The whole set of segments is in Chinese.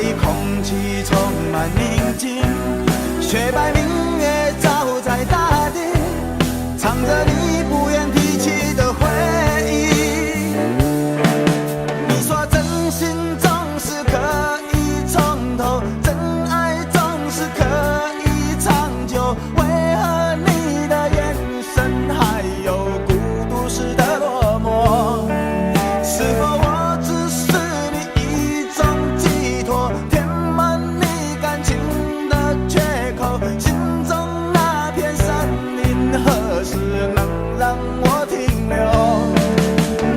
里空气充满宁静，雪白明月照在大地，唱着你不愿提起的回忆。你说真心总是可以从头，真爱总是可以长久，为何你的眼神还有孤独时的落寞？是否我只是你一种寄托，填满你感情的缺口？心中那片森林何时能让我停留？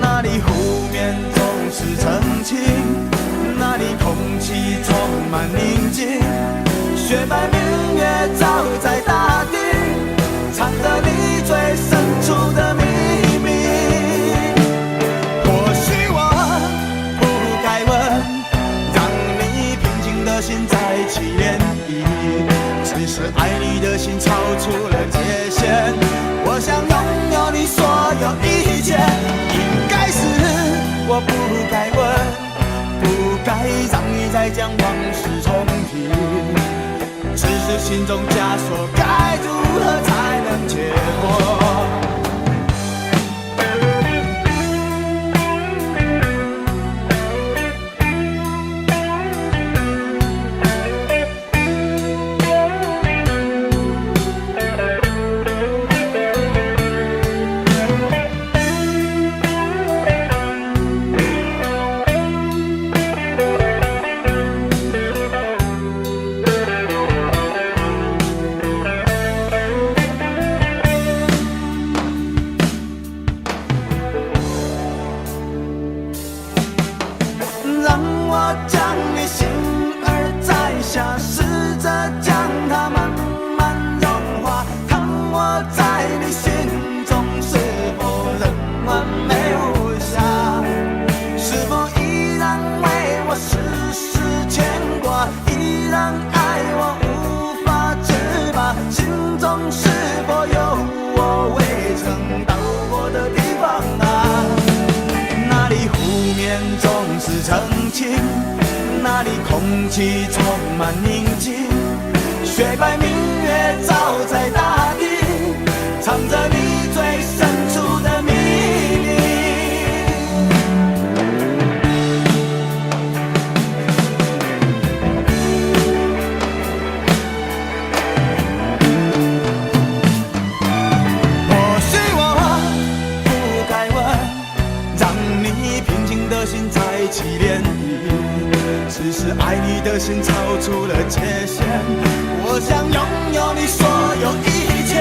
那里湖面总是澄清，那里空气充满宁静，雪白明月照在大地，藏着你最深处的秘密。或许我不该问，让你平静的心再起涟漪，只是爱你的心超出了界限。我想拥有你所有一切，应该是我不该问，不该让你再将往事重提，只是心中枷锁该如何才能解脱？那里空气充满宁静，雪白明月照在大地，藏着你最深处的秘密。或许我不该问，让你平静的心再起涟漪，只是爱你的心超出了界限。我想拥有你所有一切，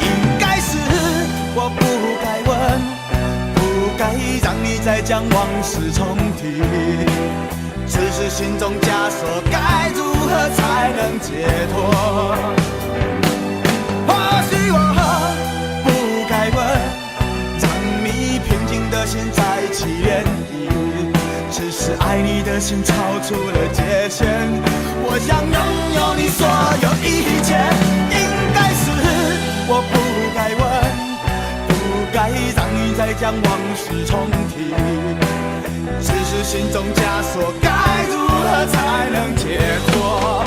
应该是我不该问，不该让你再将往事重提，只是心中枷锁该如何才能解脱？或许我不该问，让你平静的心再起涟漪，只是爱你的心超出了界限。我想拥有你所有一切，应该是我不该问，不该让你再将往事重提，只是心中枷锁该如何才能解脱？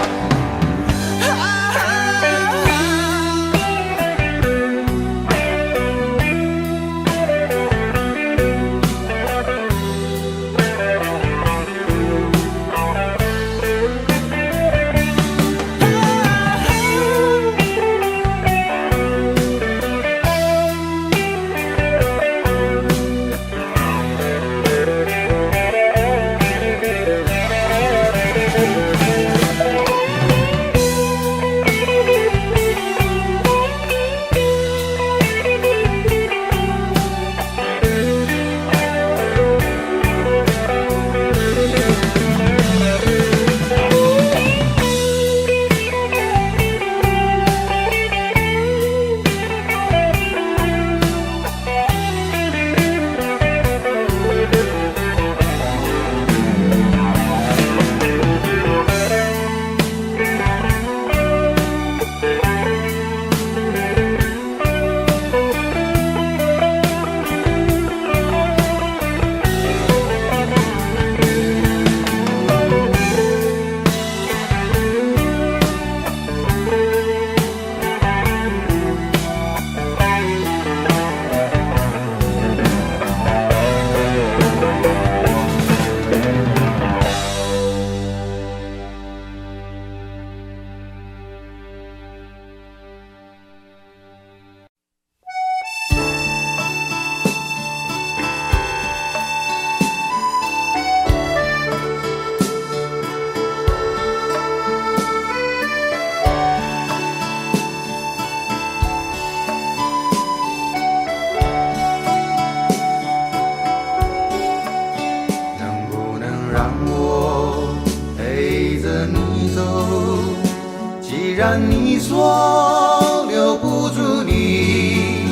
然你说留不住你，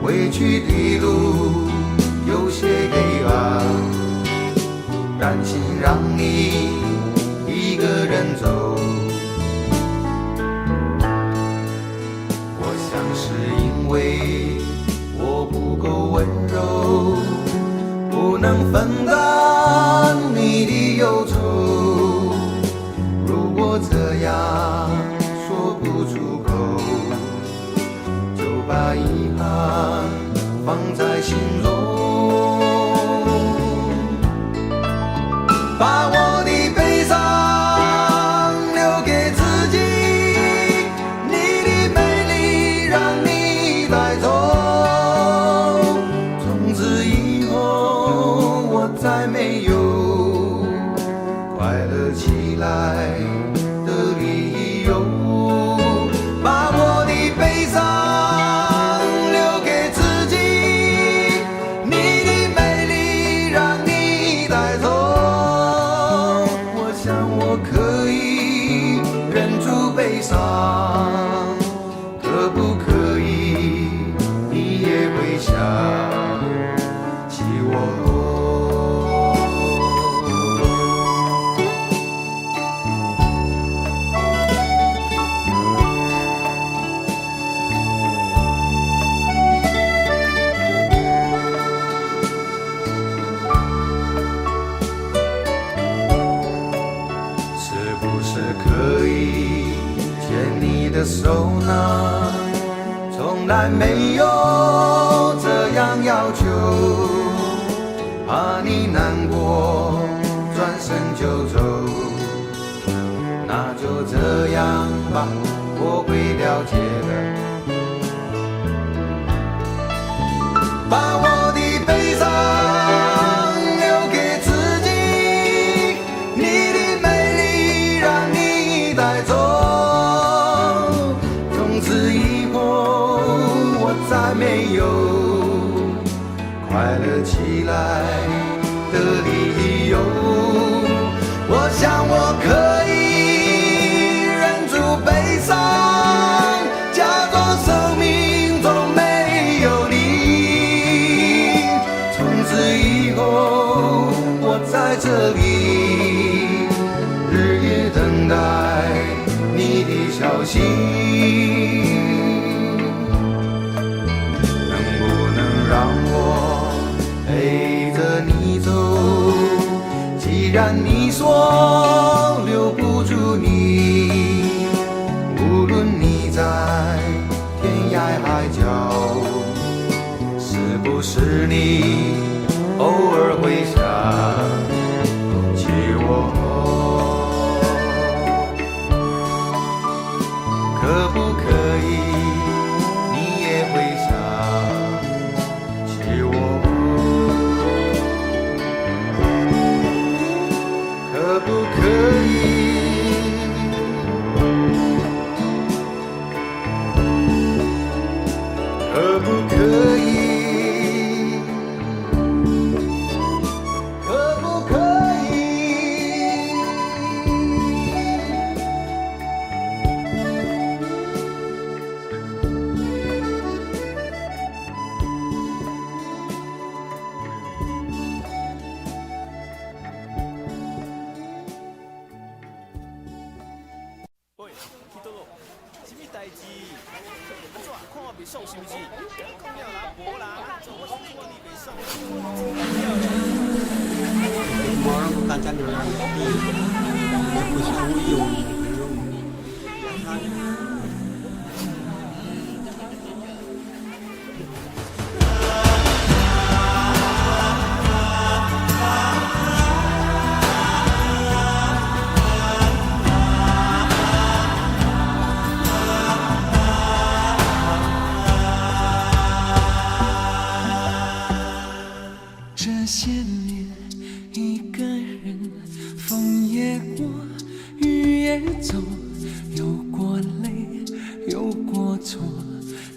回去的路有些黑暗，担心让你一个人走。我想是因为我不够温柔，不能分担你的忧愁。如果这样说不出口，就把遗憾放在心中，把我的悲伤留给自己，你的美丽让你带走。从此以后我再没有快乐起来的理由，把我的悲伤留给自己，你的美丽让你带走。我想我可以忍住悲伤，可不可以你也会想起我？是不是可以牵你的手呢？从来没有这样要求，怕你难过转身就走。那就这样吧，我会了解的。把我的悲伤留给自己，你的美丽让你带走。从此以后我再没有快乐起来的理由。我想我可以忍住悲伤，假装生命中没有你。从此以后我在这里日夜等待你的消息，能不能让我陪着你走？既然你说留不住你，无论你在天涯海角，是不是你偶尔会想起我？可不可以你也会想起我？可不可以？可不可以？可不可以？喂，去倒落？什么代志？安怎？看我袂爽是不是？讲了啦，无啦，做我是看你袂爽。Orang katakan orang ini bersuara这些年一个人，风也过，雨也走，有过泪，有过错，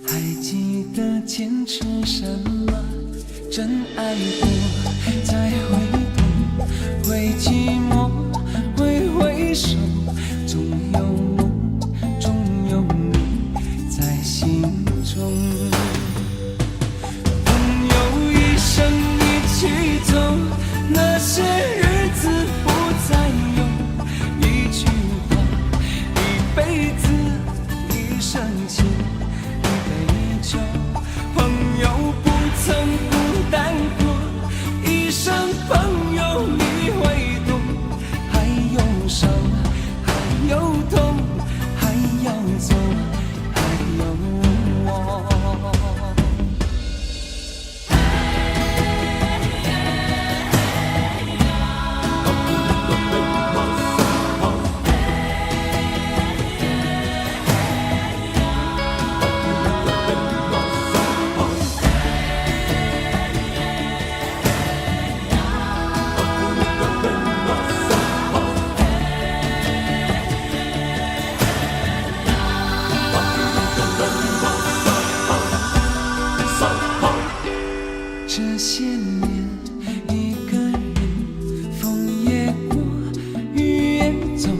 还记得坚持什么？真爱过，再回头，会寂寞，会回首，总有梦这些年，一个人，风也过，雨也走，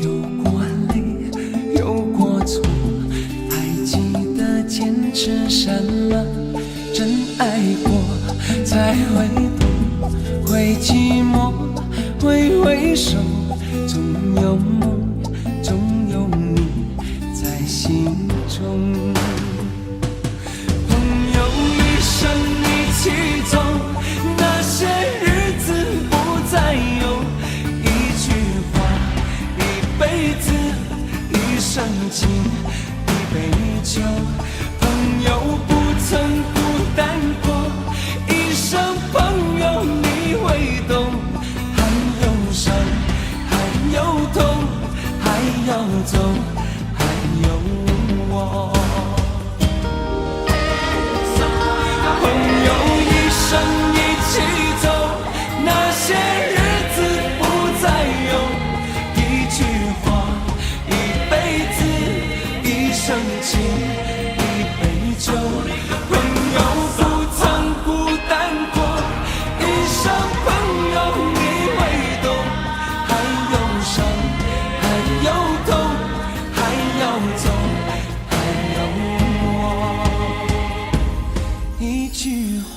有过泪，有过错，还记得坚持什么？真爱过，才会懂，会寂寞，会回首，总有梦，总有你在心中。一生一起走，那些日子不再有。一句话，一辈子，一生情，一杯酒。朋友不曾孤单过，一生朋友你会懂。还有伤，还有痛，还要走，还有我。一生一起走，那些日子不再有。一句话，一辈子，一生情，一杯酒。朋友不曾孤单过，一生朋友你会懂。还有伤，还有痛，还要走，还有我。一句话，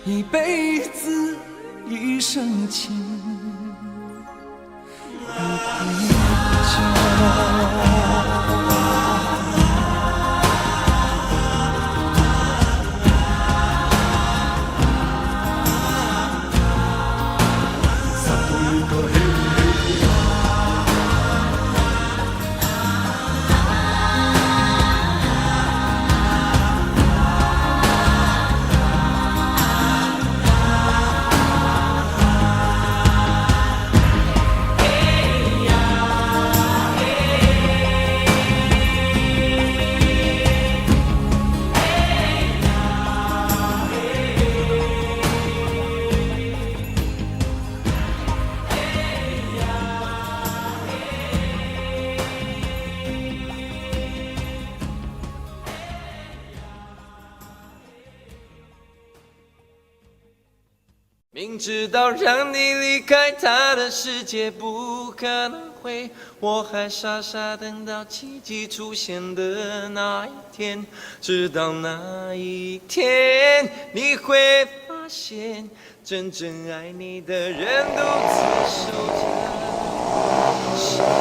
一辈子，一生情，一杯酒。明知道让你离开他的世界不可能会，我还傻傻等到奇迹出现的那一天。直到那一天，你会发现，真正爱你的人独自守着伤悲。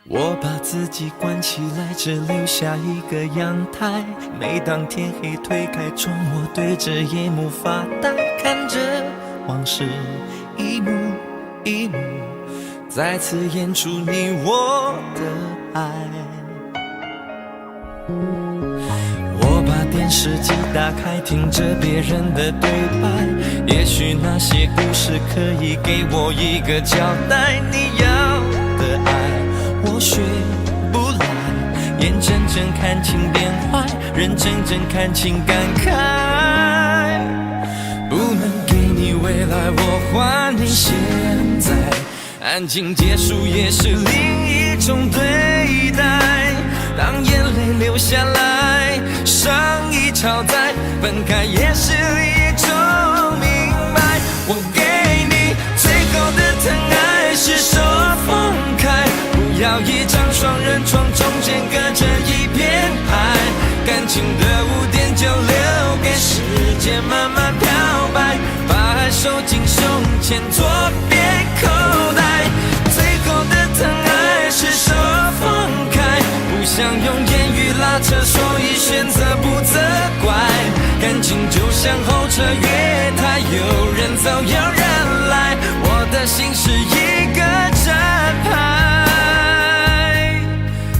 我把自己关起来，只留下一个阳台。每当天黑推开窗，我对着夜幕发呆，看着往事一幕一幕，再次演出你我的爱。我把电视机打开，听着别人的对白，也许那些故事可以给我一个交代。你要的爱我学不来，眼睁睁看情变坏，人睁睁看情感慨。不能给你未来，我还你现在，安静结束也是另一种对待。当眼泪流下来，伤已超载，分开也是一种明白。我给你最后的疼爱是手放开，不要一张双人床，中间隔着一片海。感情的污点就留给时间慢慢漂白，把爱收进胸前左边口袋。最后的疼爱是手放开，不想用言语拉扯，所以选择不责怪。感情就像候车月台，有人走有人来，我的心是一个站牌，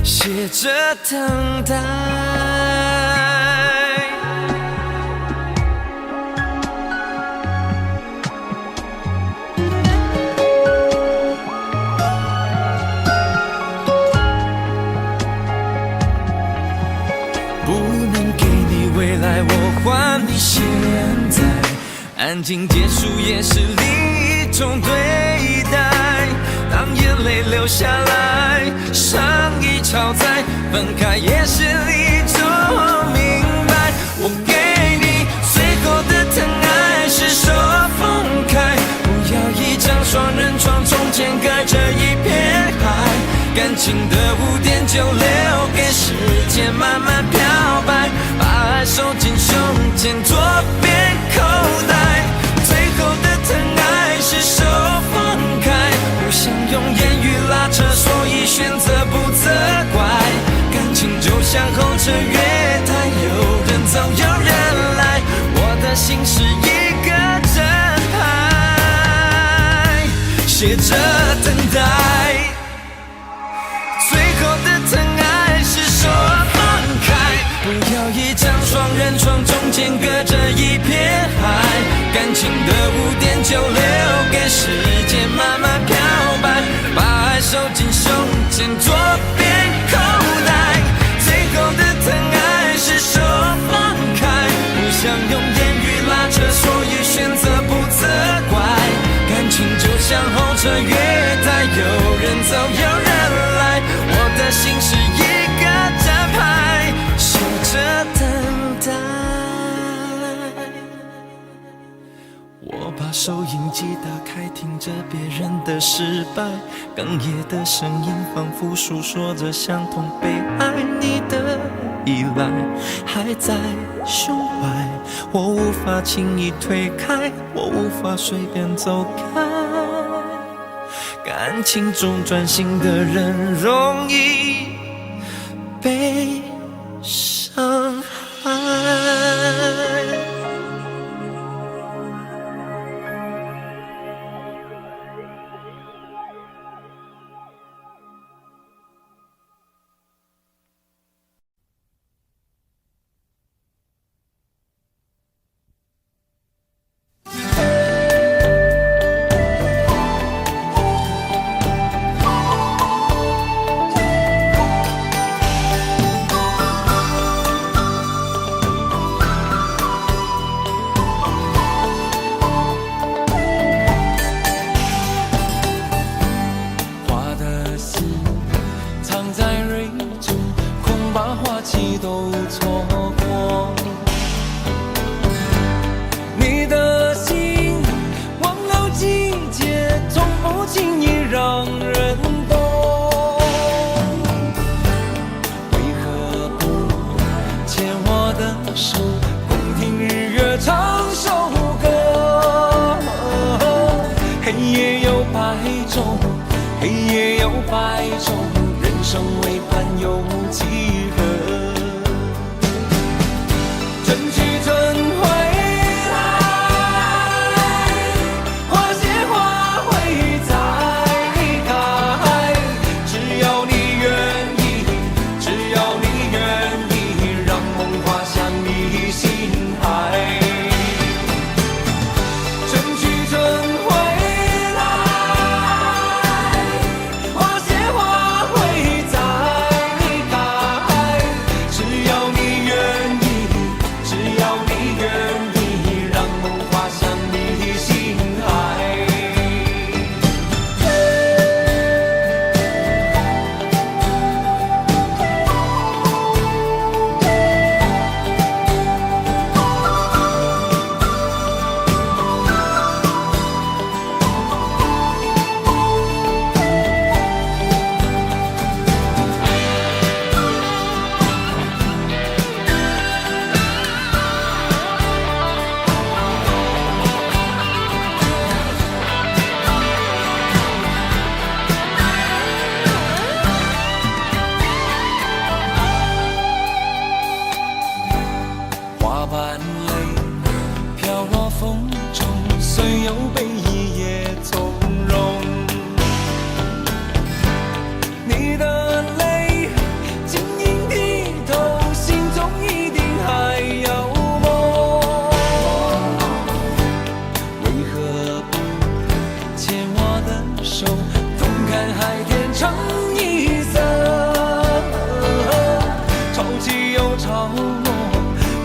写着等待。感情结束也是另一种对待，当眼泪流下来，伤已超载，分开也是一种明白。我给你最后的疼爱是手放开，不要一张双人床，中间隔着一片海，感情的污点就留给时间慢慢漂白，把爱收进胸前左边口袋。最后的疼爱是手放开，不想用言语拉扯，所以选择不责怪。感情就像候车月台，有人走有人来，我的心是一个真牌，写着等待。最后的疼爱是手放开，不要一张双人床，中间隔着一片海，感情的污点就留给时间慢慢漂白，把爱收进胸前左边口袋。最后的疼爱是手放开，不想用言语拉扯，所以选择不责怪。感情就像候车月台，有人走有人来，我的心是一个站牌，写着等待。我把收音机打开，听着别人的失败，哽咽的声音仿佛诉说着相同被爱你的依赖，还在胸怀，我无法轻易推开，我无法随便走开。感情中专心的人容易被伤害。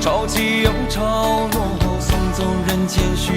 潮起又潮落，送走人间虚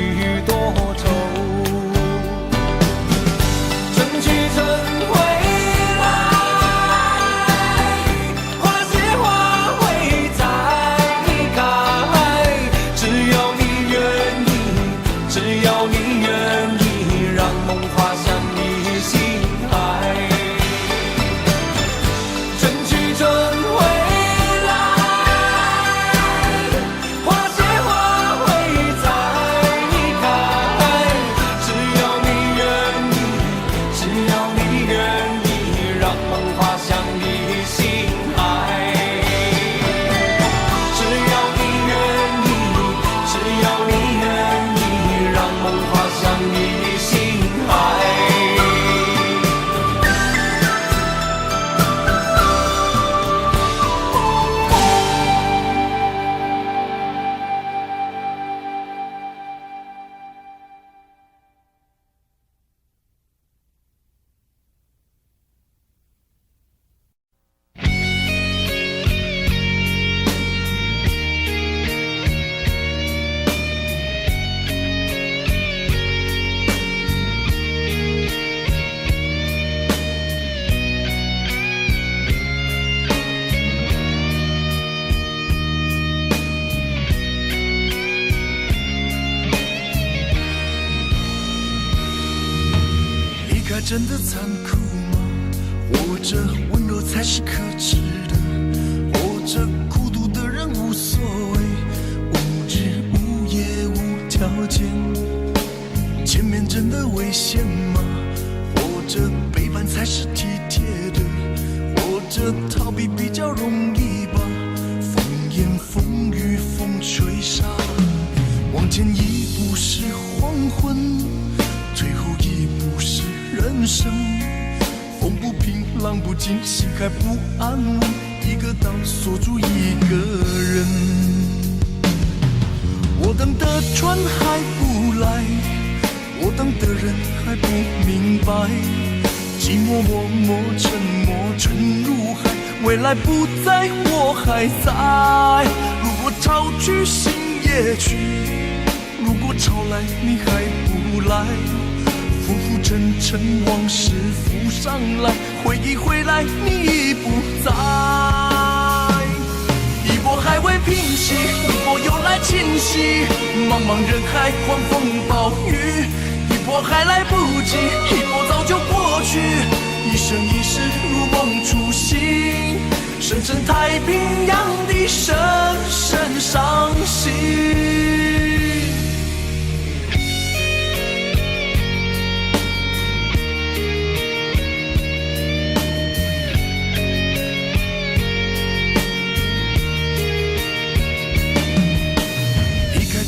该真的残酷吗？活着温柔才是可耻的，活着孤独的人无所谓，无日无夜无条件。前面真的危险吗？活着背叛才是体贴的，活着逃避比较容易吧。风言风语风吹沙，往前一步是黄昏，退后一步是人生。风不平浪不静，心还不安稳，一个岛锁住一个人。我等的船还不来，我等的人还不明白，寂寞默默沉没沉入海，未来不在我还在。如果潮去心也去，如果潮来你还不来，浮浮沉沉往事浮上来，回忆回来你已不在。一波还未平息，一波又来侵袭，茫茫人海狂风暴雨，一波还来不及，一波早就过去，一生一世如梦初醒，深深太平洋的深深伤心。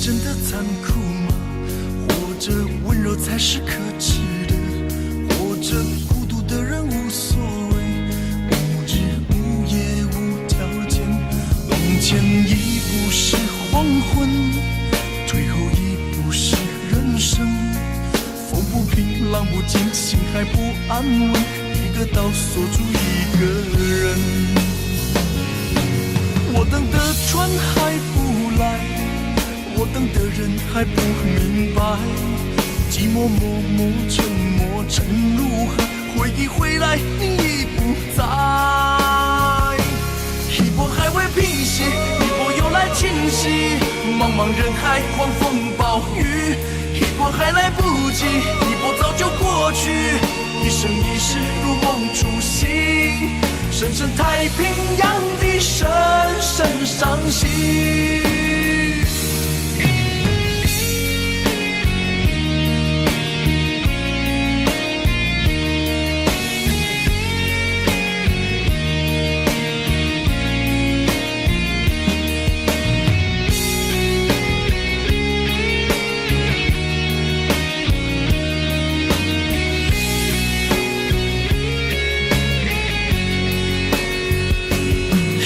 真的残酷吗？活着温柔才是可耻的，活着孤独的人无所谓，无日无夜无条件。往前一步是黄昏，退后一步是人生。风不平浪不静，心还不安稳，一个岛锁住一个人。我等的船还不来，我等的人还不明白，寂寞默默沉没沉入海，回忆回来你已不在。一波还未平息，一波又来侵袭，茫茫人海狂风暴雨，一波还来不及，一波早就过去，一生一世如梦初醒，深深太平洋的深深伤心。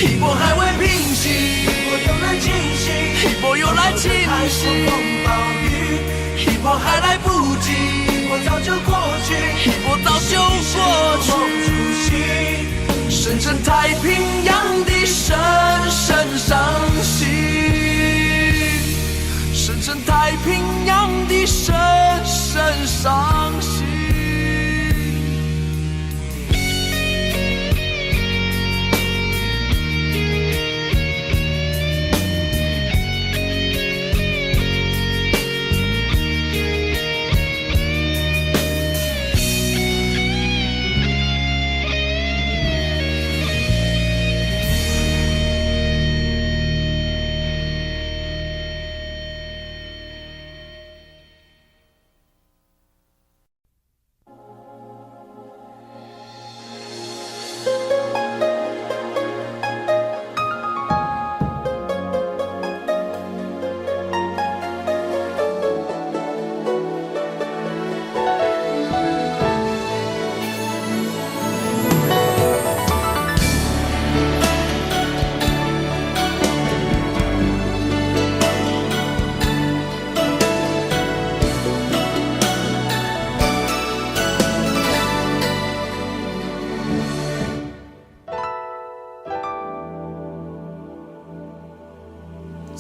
一波还未平息，一波又来侵袭，一波又来侵袭，风暴雨，一波还来不及，一波早就过去，一波早就过去，深深太平洋的深深伤心，深深太平洋的深深伤心。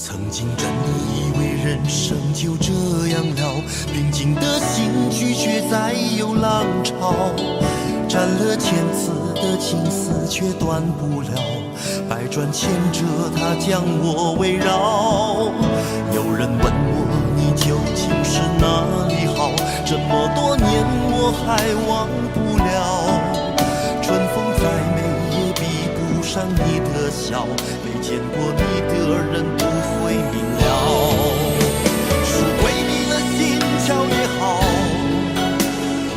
曾经真的以为人生就这样了，平静的心绪却再有浪潮，斩了千次的情丝却断不了，百转千折它将我围绕。有人问我你究竟是哪里好，这么多年我我还忘不了。春风再美也比不上你的笑，没见过你的人不会明了。是鬼迷了心窍也好，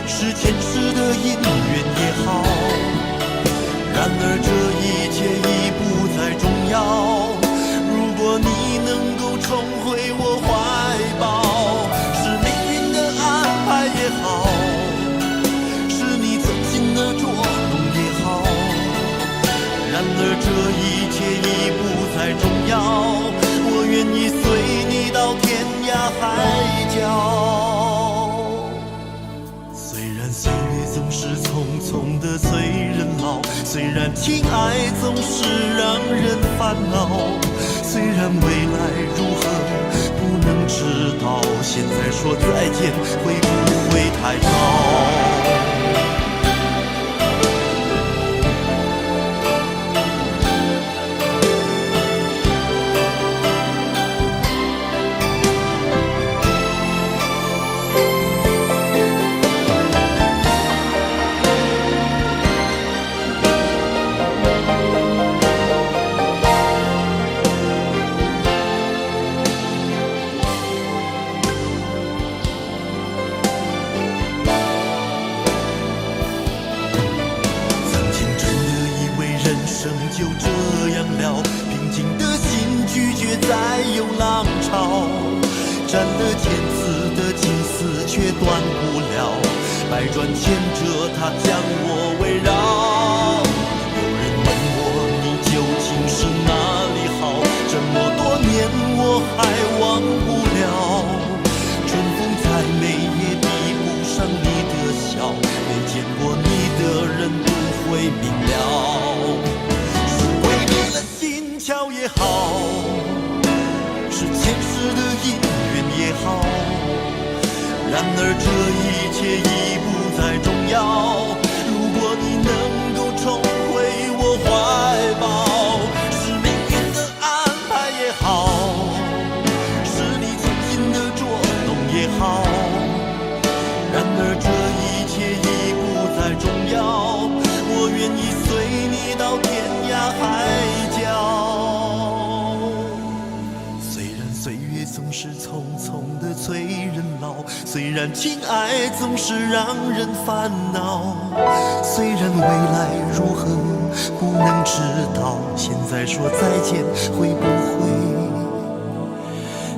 是前世的因缘也好，然而这一切已不再重要。如果你能够重回我怀抱，是命运的安排也好，是你存心的捉弄也好，然而这一切已不再重要。我愿意随你到天涯海角。虽然岁月总是匆匆的催人老，虽然情爱总是让人烦恼，虽然未来如何不能知道，现在说再见会不会太早？就这样了，平静的心拒绝再有浪潮，斩了千次的情丝却断不了，百转千折它将我围绕。有人问我你究竟是哪里好，这么多年我还忘不了。春风再美也比不上你的笑，没见过你的人不会明了。巧也好，是前世的因缘也好，然而这一切已不再重要。如果你能够重回我怀抱，是命运的安排也好，是你存心的捉弄也好，然而这一切已不再重要。我愿意随你到天涯海角。岁月总是匆匆的催人老，虽然情爱总是让人烦恼，虽然未来如何不能知道，现在说再见会不会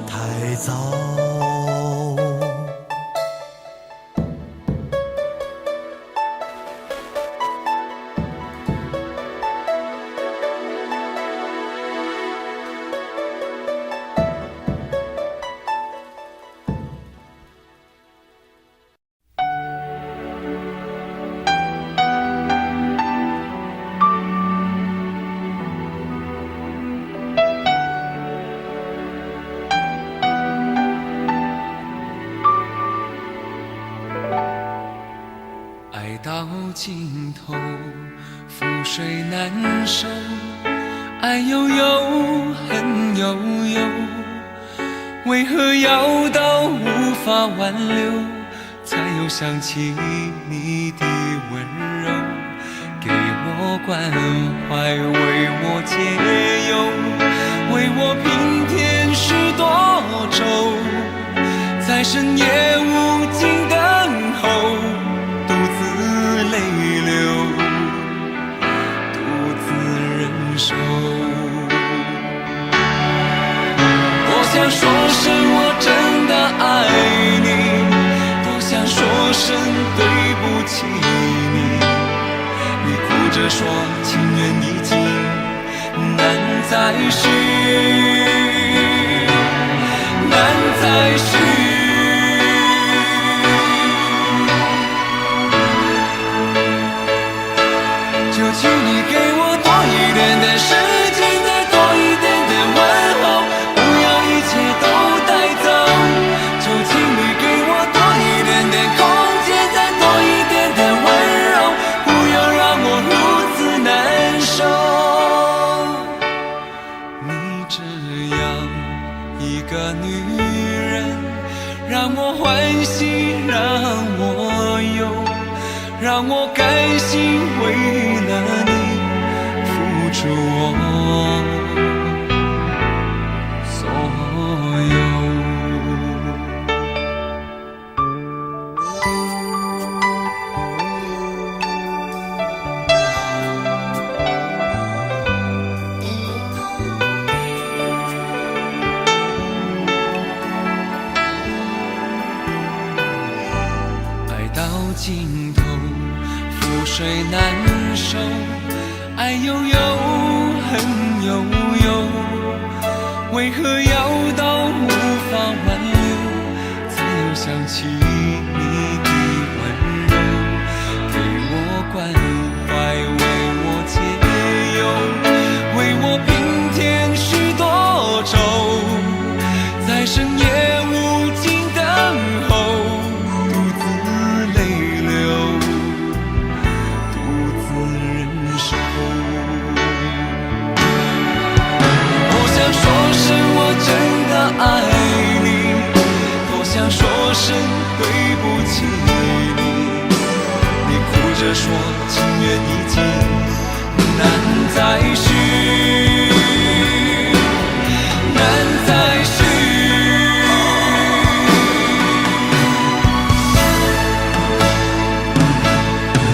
太早？到尽头，覆水难收，爱悠悠，恨悠悠，为何要到无法挽留，才又想起你的温柔，给我关怀，为我解忧，为我平添许多愁，在深夜无尽等候，独自泪流，独自忍受。多想说声我真的爱你，多想说声对不起你，你哭着说情缘已尽，难再续，难再续。求请你给我多一点的时间，再多一点的问候，不要一切都带走。求请你给我多一点的空间，再多一点的温柔，不要让我如此难受。你这样一个女人，让我甘心为了你付出我所有。尽头，覆水难收，爱悠悠，恨悠悠，为何要到无法挽留，才又想起你的温柔，给我关怀，为我解忧，为我平添许多愁，在深夜无尽等候，爱你，多想说声对不起你。你哭着说情缘已尽，难再续，难再续。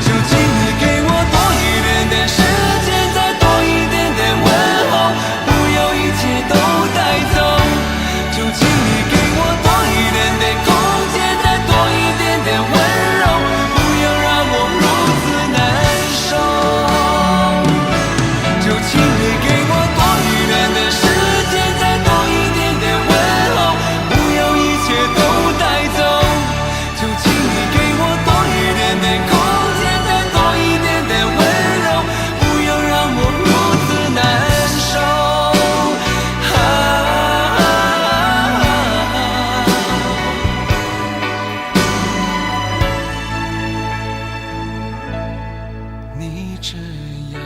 就请你给我多一点点时间，再多一点点问候，不要一切都带走。就请你给我多一点点空间，再多一点点温柔，不要让我如此难受。就请你给我多一点点时间，再多一点点问候，不要一切都带走。就请你给我多一点点空间，再多一点点温柔，不要让我如此难受。你这样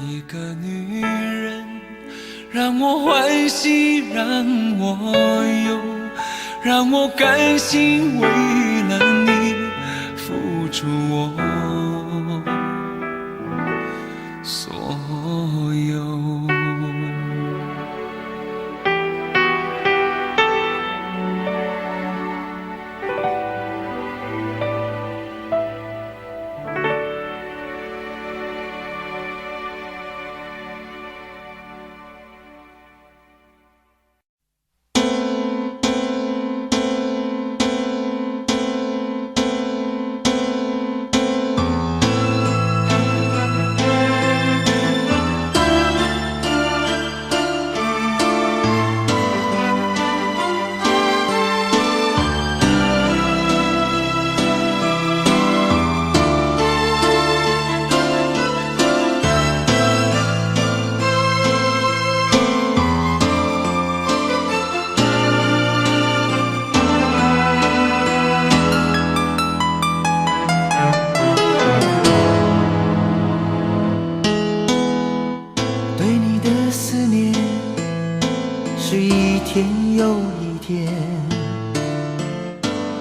一个女人，让我欢喜，让我忧，让我甘心为了你付出我所有。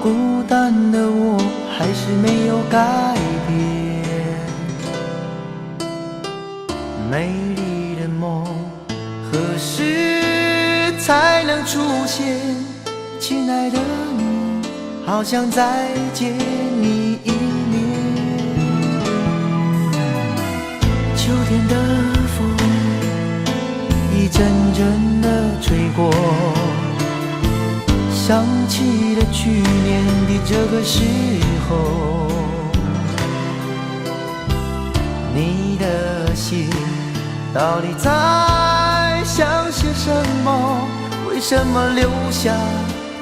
孤单的我还是没有改变，美丽的梦何时才能出现？亲爱的你，好想再见你一面。秋天的风一阵阵地吹过，想起了去年的这个时候，你的信到底在想些什么？为什么留下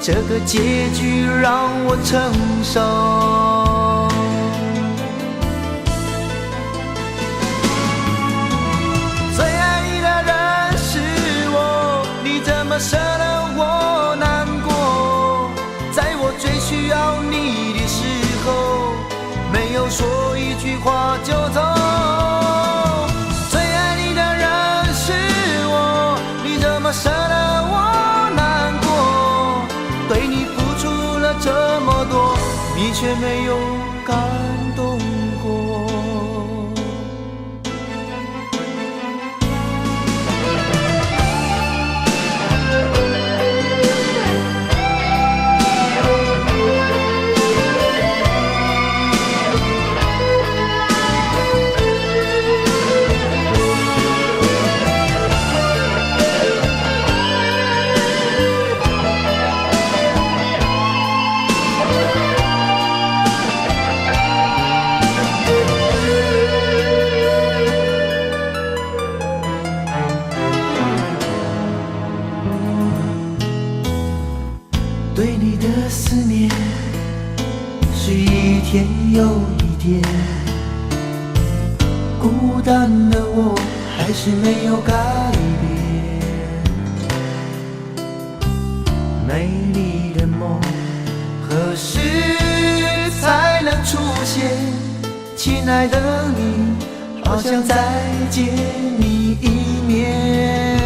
这个结局让我承受？最爱你的人是我，你怎么舍得我难过？在我最需要你的时候，没有说一句话就走。最爱你的人是我，你怎么舍得我难过？对你付出了这么多，你却没有感动。有一天，孤单的我还是没有改变。美丽的梦何时才能出现？亲爱的你，好想再见你一面。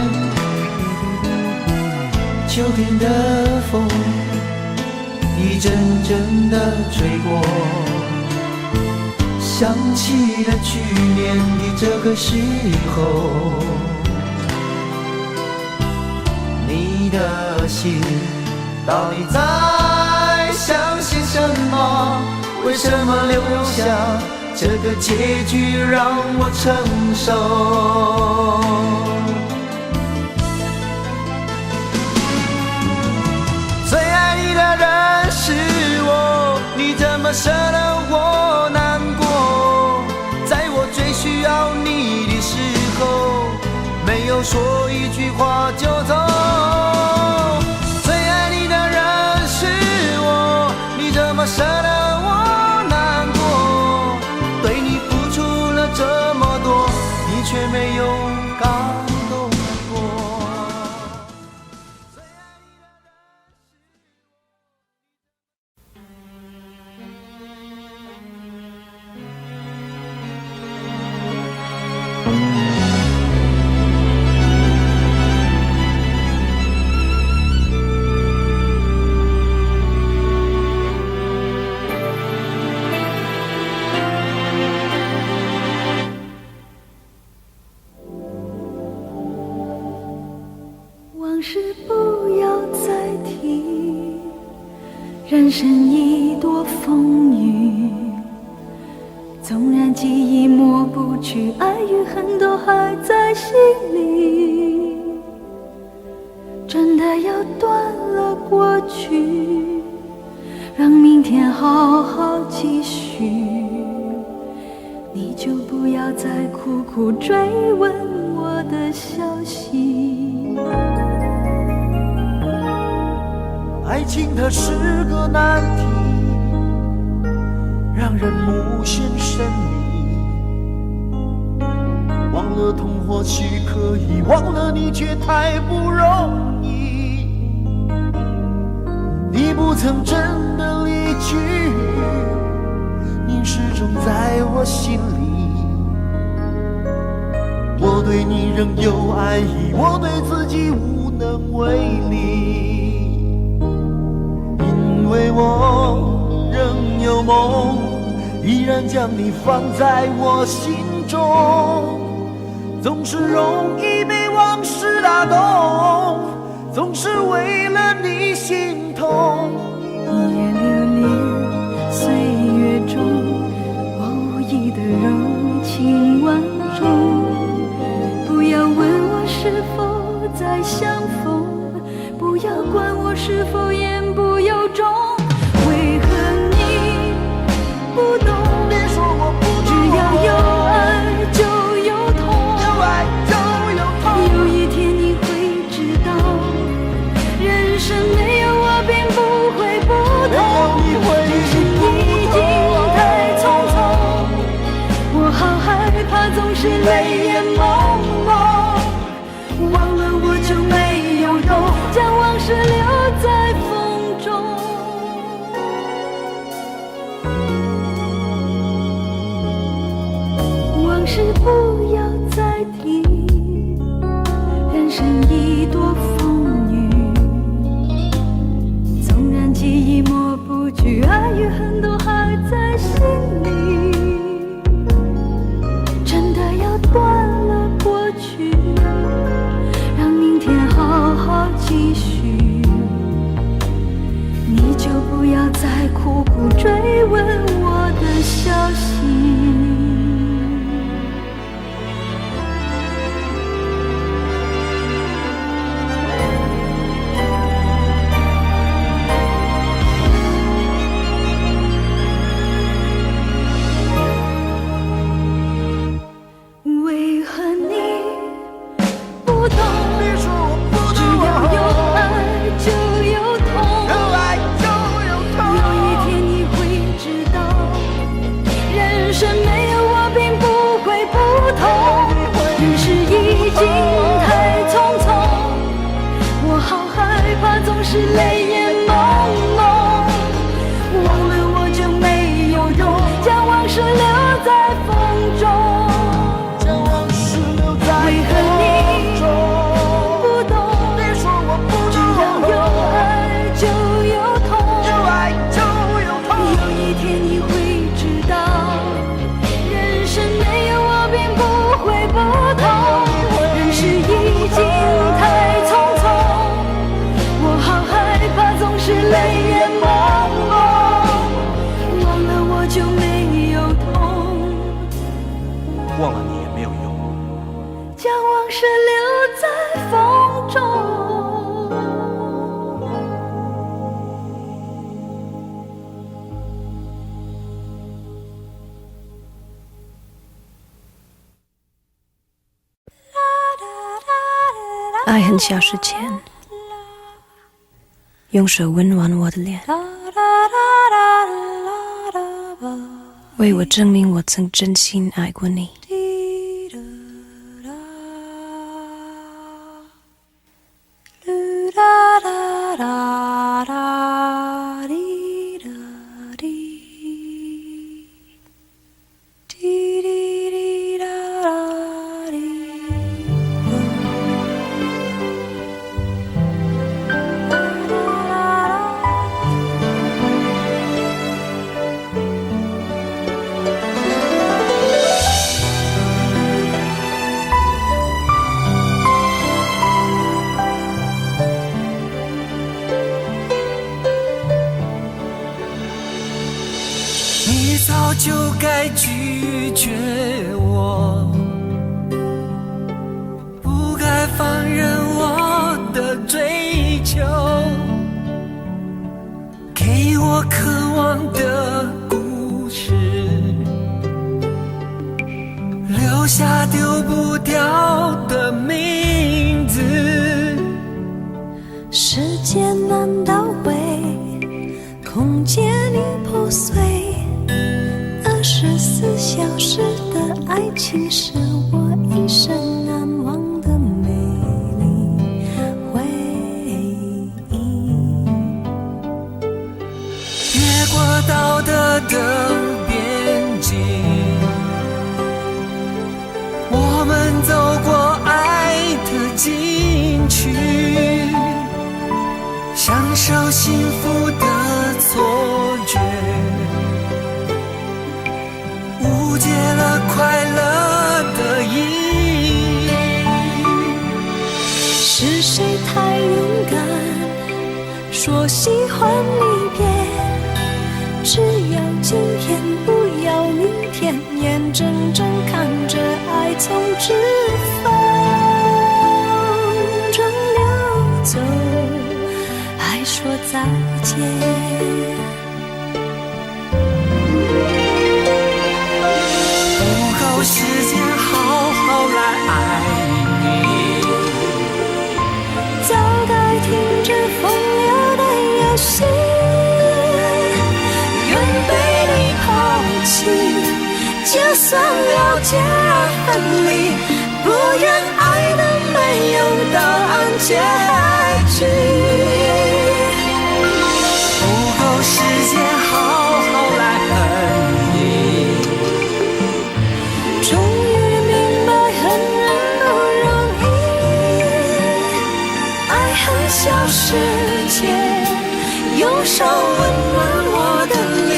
秋天的风一阵阵的吹过，想起了去年的这个时候，你的心到底在想些什么？为什么留下这个结局让我承受？最爱你的人是我，你怎么舍得我难过？在我最需要你的时候，没有说一句话就走。最爱你的人是我，你怎么舍得我难过？对你付出了这么多，你却没有感动过。往事不要再提，人生已多风雨，纵然记忆抹不去，爱与恨都还在心里。真的要断了过去，让明天好好继续，你就不要再苦苦追问我的消息。爱情它是个难题，让人无限神秘。忘了痛或许可以，忘了你却太不容易。你不曾真的离去，你始终在我心里。我对你仍有爱意，我对自己无能为力。因为我仍有梦，依然将你放在我心中。总是容易被往事打动，总是为了你心痛。一夜流连岁月中，我无意的柔情万种。不要问我是否再相逢，不要管我是否言不由衷。为何你不懂？别说我不懂，只要有爱就有痛，有爱就有痛。有一天你会知道，人生没有我并不会不同。人生已经太匆匆，我好害怕总是泪眼朦胧。忘了我就没有懂，将往事留在风中。往事不要再提，人生已多风雨。纵然记忆抹不去，爱与恨都还在心里。真的要断了过去，让明天好好继续，你就不要再苦苦追问我的消息。忘了你也没有用。将往事留在风中。爱很小时前，用手温暖我的脸，为我证明我曾真心爱过你。你早就该拒绝我，不该放任我的追求，给我渴望的故事，留下丢不掉的名字。时间难倒回，空间已破碎。24小时的爱情是我一生难忘的美丽回忆。越过道德的边境，我们走过爱的禁区，享受幸福的错觉，误解了快乐的意义。是谁太勇敢，说喜欢离别？只要今天，不要明天，眼睁睁看着爱从指缝中流走，还说再见。时间好好来爱你，早该停止风流的游戏，愿被你抛弃，就算了解而分离，不愿爱的没有答案结局。不够时间好好来恨你，终于明白恨人不容易，爱恨小世界，用手温暖我的脸，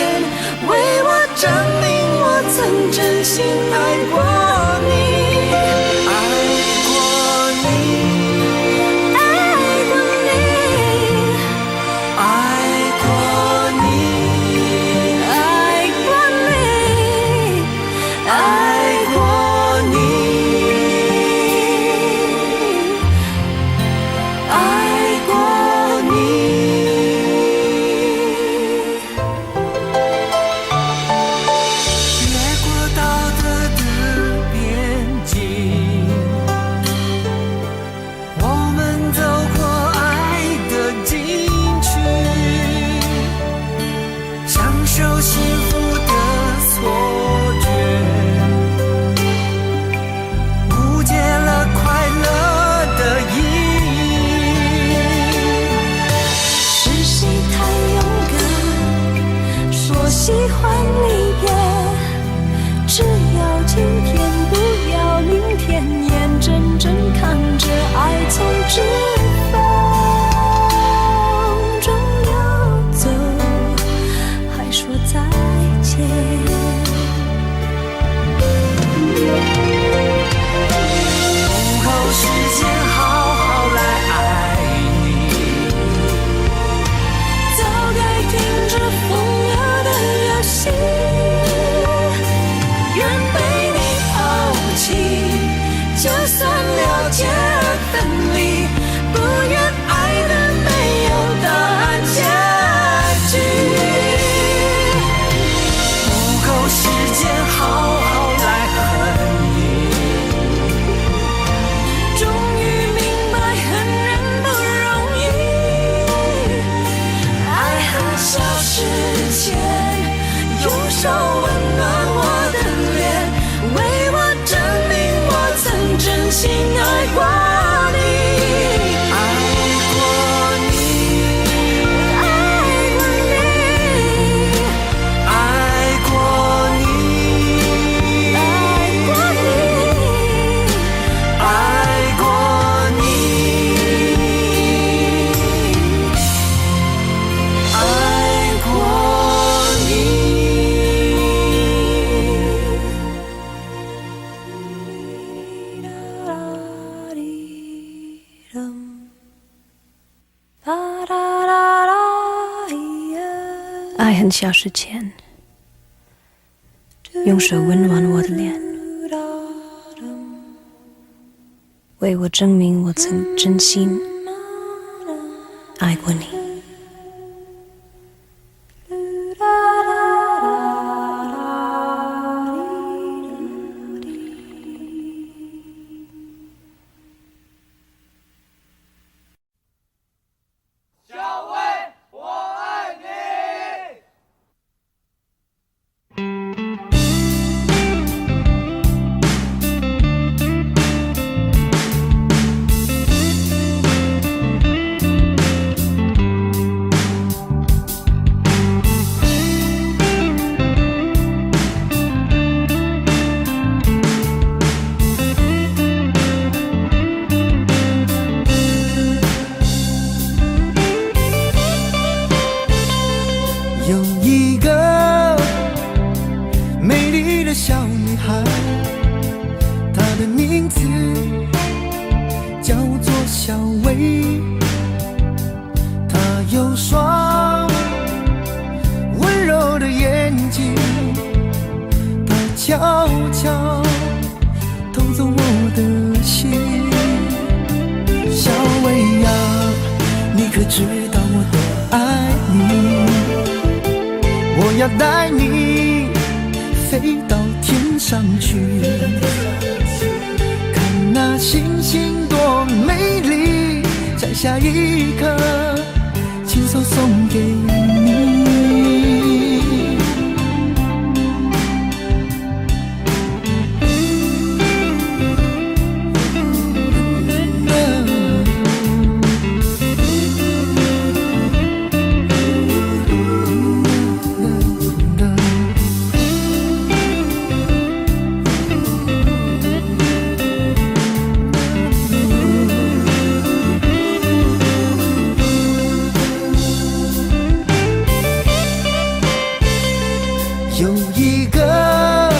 为我证明我曾真心爱过你。越过道德的很小时前，用手温暖我的脸，为我证明我曾真心爱过你。有一个美丽的小女孩，她的名字叫做小薇。她有双温柔的眼睛，她悄悄偷走我的心。小薇呀，你可知道我多爱你？我要带你飞到天上去，看那星星多美丽，摘下一颗，亲手送给你。有一个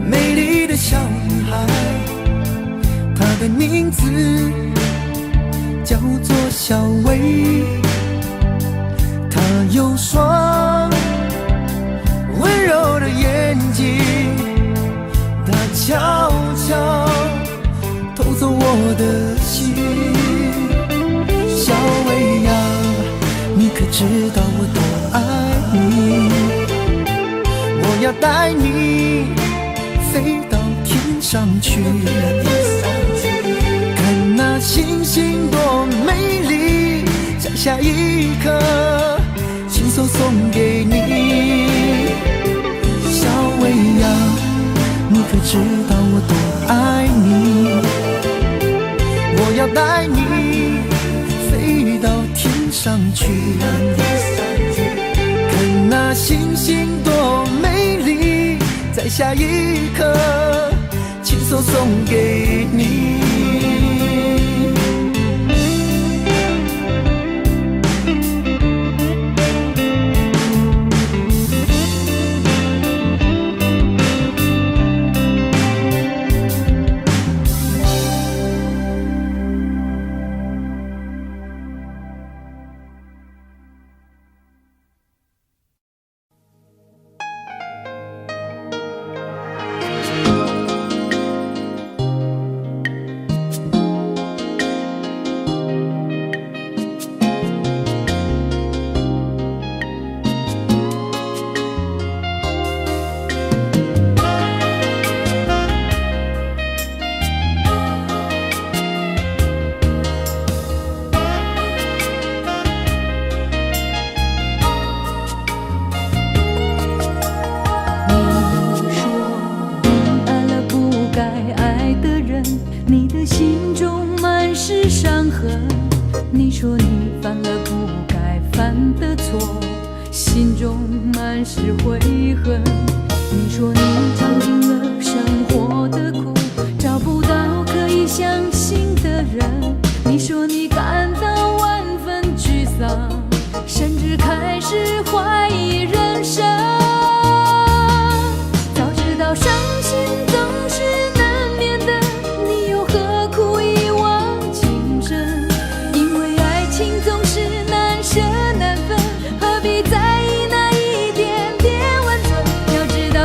美丽的小女孩，她的名字叫做小薇。她有双温柔的眼睛，她悄悄偷走我的心。小薇呀，你可知道我多爱你？我要带你飞到天上去，看那星星多美丽，摘下一颗，亲手送给你。小薇呀，你可知道我多爱你？我要带你飞到天上去，看那星星多美丽，摘下一颗，亲手送给你。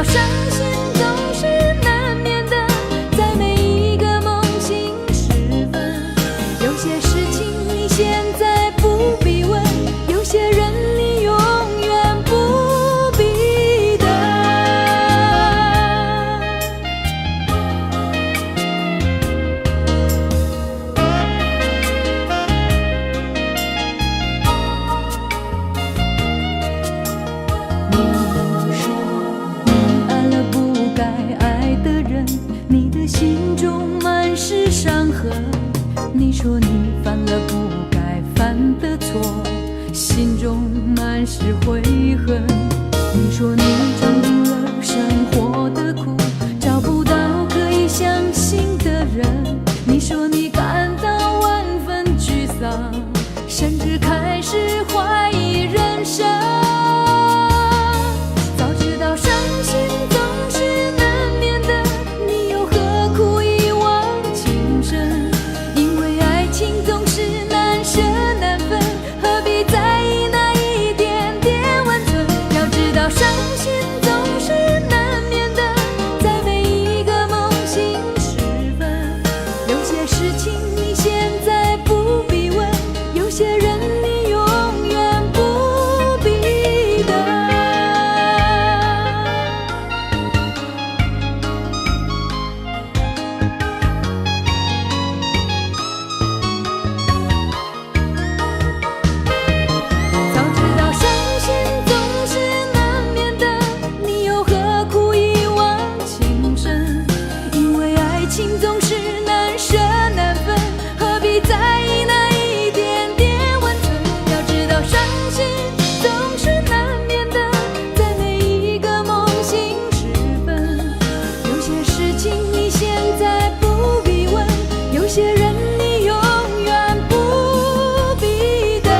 道伤心总是难免的，在每一个梦醒时分，有些事情你现在不必问，有些人你永远不必等。你说你爱了不该爱的人，你的心中满是伤痕。你说你犯了不该犯的错，心中满是悔恨。你说你尝尽了生活的苦，找不到可以相信的人。你说你感到万分沮丧，甚至开始怀疑人生。早知道伤心总是难免的，你又何苦一往情深？因为爱情总是难舍难分，何必在意那一点点温存？要知道伤心总是难免的，在每一个梦醒时分，有些事情你现在不必问，有些人你永远不必等。早知道伤心总是难免的，你又何苦一往情深？因为爱情总是难舍难分，何必在意那一点点温存？要知道伤心总是难免的，在每一个梦醒时分，有些事情你现在不必问，有些人你永远不必等。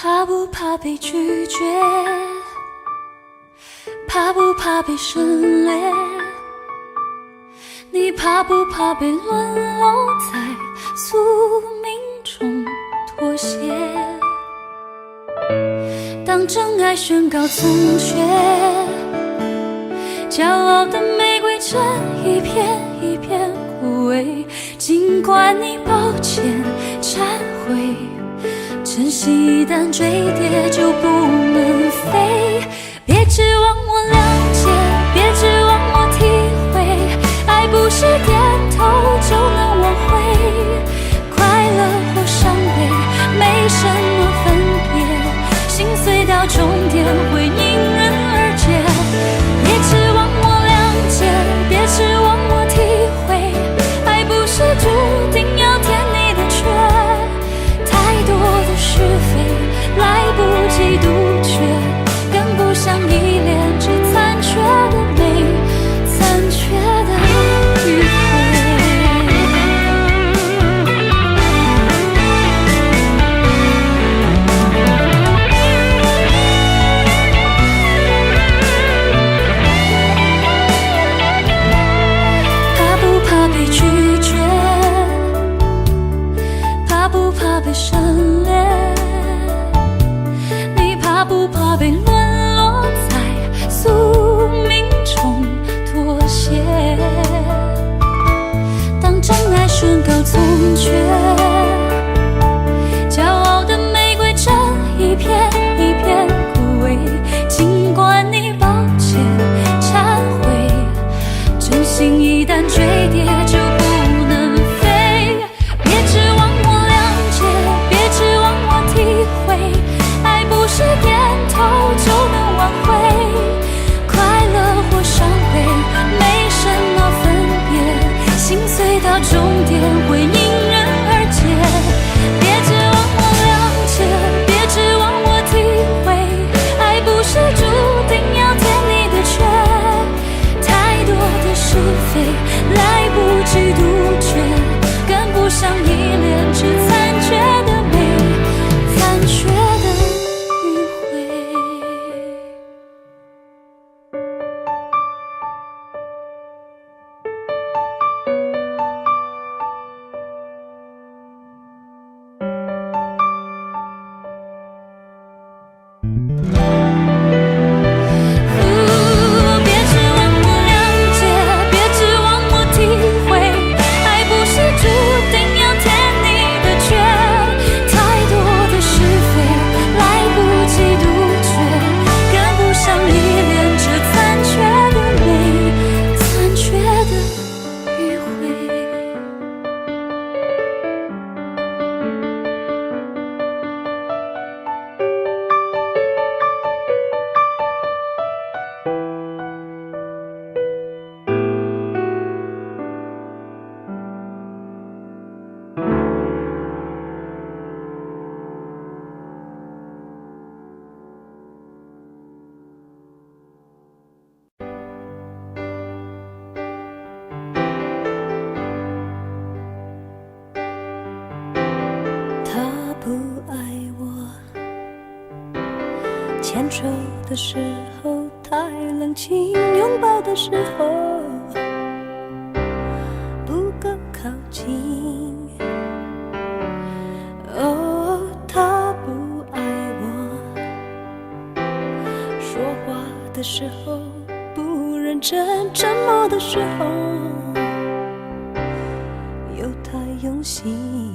怕不怕被拒绝？怕不怕被省略？你怕不怕被沦落在宿命中妥协？当真爱宣告从缺，骄傲的玫瑰正一片一片枯萎。尽管你抱歉忏悔，真心一旦坠跌就不能飞。别指望我谅解，别指望我体会，爱不是点头就能挽回。快乐或伤悲没什么分别，心碎到终点会因人而解。别指望我谅解，别指望我体会，爱不是注定要填你的缺。太多的是非来不及杜绝，更不想依恋这残缺的美，残缺的迂回。怕不怕被拒绝？怕不怕被省略？你怕不怕被沦落在宿命中妥协？当真爱宣告从缺，骄傲的玫瑰正一片一片枯萎。尽管你抱歉忏悔，真心一旦坠跌就不能飞。别指望我感受的时候太冷清，拥抱的时候不够靠近。哦，他不爱我，说话的时候不认真，沉默的时候又太用心。